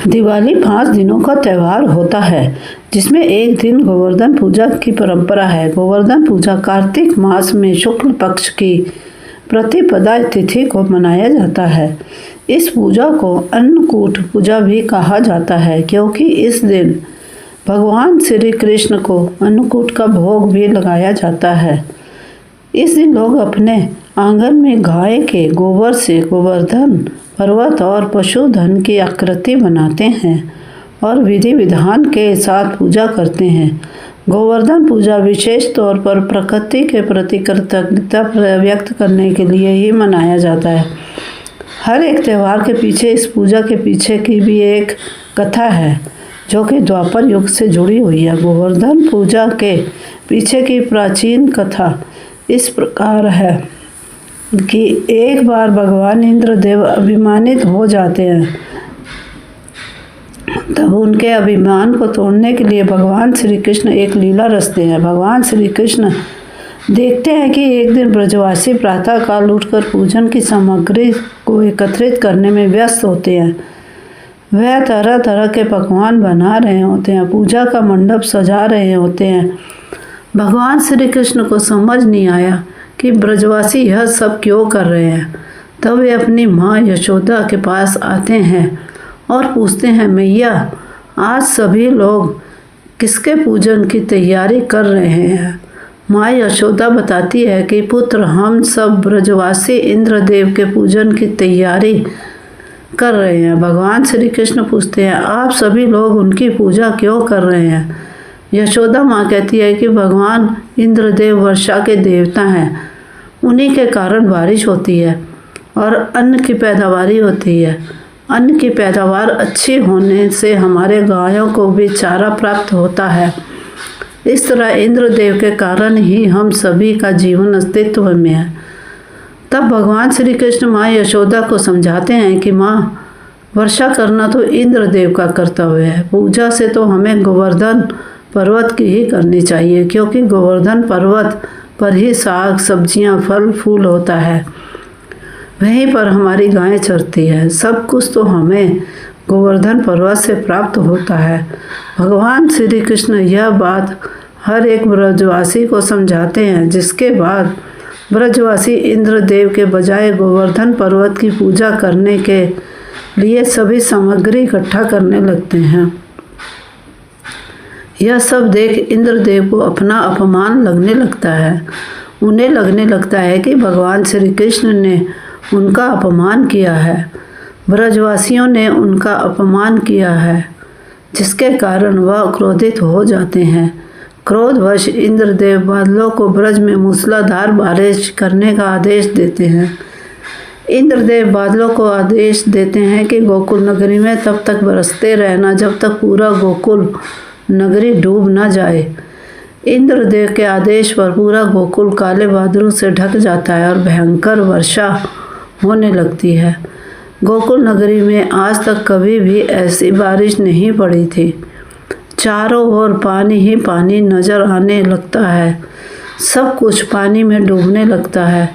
दिवाली 5 दिनों का त्यौहार होता है जिसमें एक दिन गोवर्धन पूजा की परंपरा है। गोवर्धन पूजा कार्तिक मास में शुक्ल पक्ष की प्रतिपदा तिथि को मनाया जाता है। इस पूजा को अन्नकूट पूजा भी कहा जाता है क्योंकि इस दिन भगवान श्री कृष्ण को अन्नकूट का भोग भी लगाया जाता है। इस दिन लोग अपने आंगन में गाय के गोबर से गोवर्धन पर्वत और पशुधन की आकृति बनाते हैं और विधि विधान के साथ पूजा करते हैं। गोवर्धन पूजा विशेष तौर पर प्रकृति के प्रति कृतज्ञता व्यक्त करने के लिए ही मनाया जाता है। हर एक त्यौहार के पीछे इस पूजा के पीछे की भी एक कथा है जो कि द्वापर युग से जुड़ी हुई है। गोवर्धन पूजा के पीछे की प्राचीन कथा इस प्रकार है कि एक बार भगवान इंद्रदेव अभिमानित हो जाते हैं। तब उनके अभिमान को तोड़ने के लिए भगवान श्री कृष्ण एक लीला रचते हैं। भगवान श्री कृष्ण देखते हैं कि एक दिन ब्रजवासी प्रातः काल उठकर पूजन की सामग्री को एकत्रित करने में व्यस्त होते हैं। वह तरह तरह के पकवान बना रहे होते हैं, पूजा का मंडप सजा रहे होते हैं। भगवान श्री कृष्ण को समझ नहीं आया कि ब्रजवासी यह सब क्यों कर रहे हैं। तब वे अपनी माँ यशोदा के पास आते हैं और पूछते हैं, मैया आज सभी लोग किसके पूजन की तैयारी कर रहे हैं। माँ यशोदा बताती है कि पुत्र हम सब ब्रजवासी इंद्रदेव के पूजन की तैयारी कर रहे हैं। भगवान श्री कृष्ण पूछते हैं, आप सभी लोग उनकी पूजा क्यों कर रहे हैं। यशोदा माँ कहती है कि भगवान इंद्रदेव वर्षा के देवता हैं, उन्हीं के कारण बारिश होती है और अन्न की पैदावारी होती है। अन्न की पैदावार अच्छी होने से हमारे गायों को भी चारा प्राप्त होता है। इस तरह इंद्रदेव के कारण ही हम सभी का जीवन अस्तित्व में है। तब भगवान श्री कृष्ण माँ यशोदा को समझाते हैं कि माँ वर्षा करना तो इंद्रदेव का कर्तव्य है, पूजा से तो हमें गोवर्धन पर्वत की ही करनी चाहिए क्योंकि गोवर्धन पर्वत पर ही साग सब्जियां फल फूल होता है, वहीं पर हमारी गायें चरती है। सब कुछ तो हमें गोवर्धन पर्वत से प्राप्त होता है। भगवान श्री कृष्ण यह बात हर एक ब्रजवासी को समझाते हैं, जिसके बाद ब्रजवासी इंद्रदेव के बजाय गोवर्धन पर्वत की पूजा करने के लिए सभी सामग्री इकट्ठा करने लगते हैं। यह सब देख इंद्रदेव को अपना अपमान लगने लगता है। उन्हें लगने लगता है कि भगवान श्री कृष्ण ने उनका अपमान किया है, ब्रजवासियों ने उनका अपमान किया है, जिसके कारण वह क्रोधित हो जाते हैं। क्रोधवश इंद्रदेव बादलों को ब्रज में मूसलाधार बारिश करने का आदेश देते हैं। इंद्रदेव बादलों को आदेश देते हैं कि गोकुल नगरी में तब तक बरसते रहना जब तक पूरा गोकुल नगरी डूब न जाए। इंद्रदेव के आदेश पर पूरा गोकुल काले बादलों से ढक जाता है और भयंकर वर्षा होने लगती है। गोकुल नगरी में आज तक कभी भी ऐसी बारिश नहीं पड़ी थी। चारों ओर पानी ही पानी नजर आने लगता है, सब कुछ पानी में डूबने लगता है।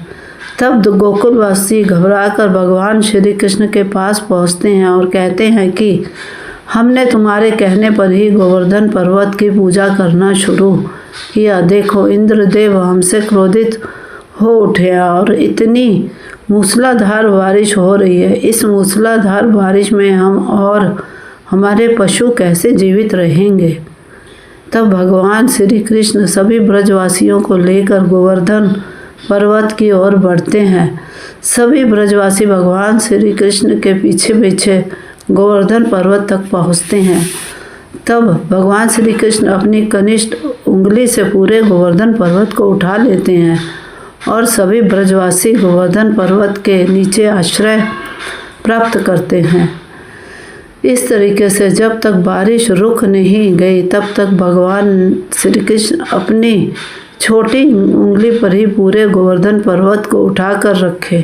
तब गोकुलवासी घबराकर भगवान श्री कृष्ण के पास पहुंचते हैं और कहते हैं कि हमने तुम्हारे कहने पर ही गोवर्धन पर्वत की पूजा करना शुरू किया। देखो इंद्रदेव हमसे क्रोधित हो उठे और इतनी मूसलाधार बारिश हो रही है। इस मूसलाधार बारिश में हम और हमारे पशु कैसे जीवित रहेंगे। तब भगवान श्री कृष्ण सभी ब्रजवासियों को लेकर गोवर्धन पर्वत की ओर बढ़ते हैं। सभी ब्रजवासी भगवान श्री कृष्ण के पीछे पीछे गोवर्धन पर्वत तक पहुँचते हैं। तब भगवान श्री कृष्ण अपनी कनिष्ठ उंगली से पूरे गोवर्धन पर्वत को उठा लेते हैं और सभी ब्रजवासी गोवर्धन पर्वत के नीचे आश्रय प्राप्त करते हैं। इस तरीके से जब तक बारिश रुक नहीं गई तब तक भगवान श्री कृष्ण अपनी छोटी उंगली पर ही पूरे गोवर्धन पर्वत को उठाकर रखे।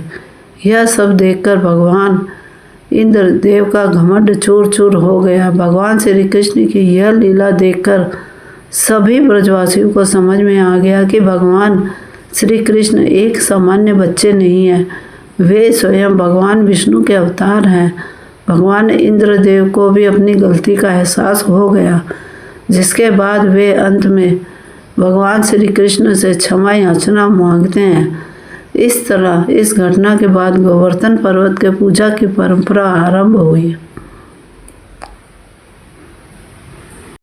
यह सब देखकर भगवान इंद्रदेव का घमंड चूर चूर हो गया। भगवान श्री कृष्ण की यह लीला देखकर सभी ब्रजवासियों को समझ में आ गया कि भगवान श्री कृष्ण एक सामान्य बच्चे नहीं हैं, वे स्वयं भगवान विष्णु के अवतार हैं। भगवान इंद्रदेव को भी अपनी गलती का एहसास हो गया, जिसके बाद वे अंत में भगवान श्री कृष्ण से क्षमा याचना मांगते हैं। इस तरह इस घटना के बाद गोवर्धन पर्वत के पूजा की परंपरा आरंभ हुई।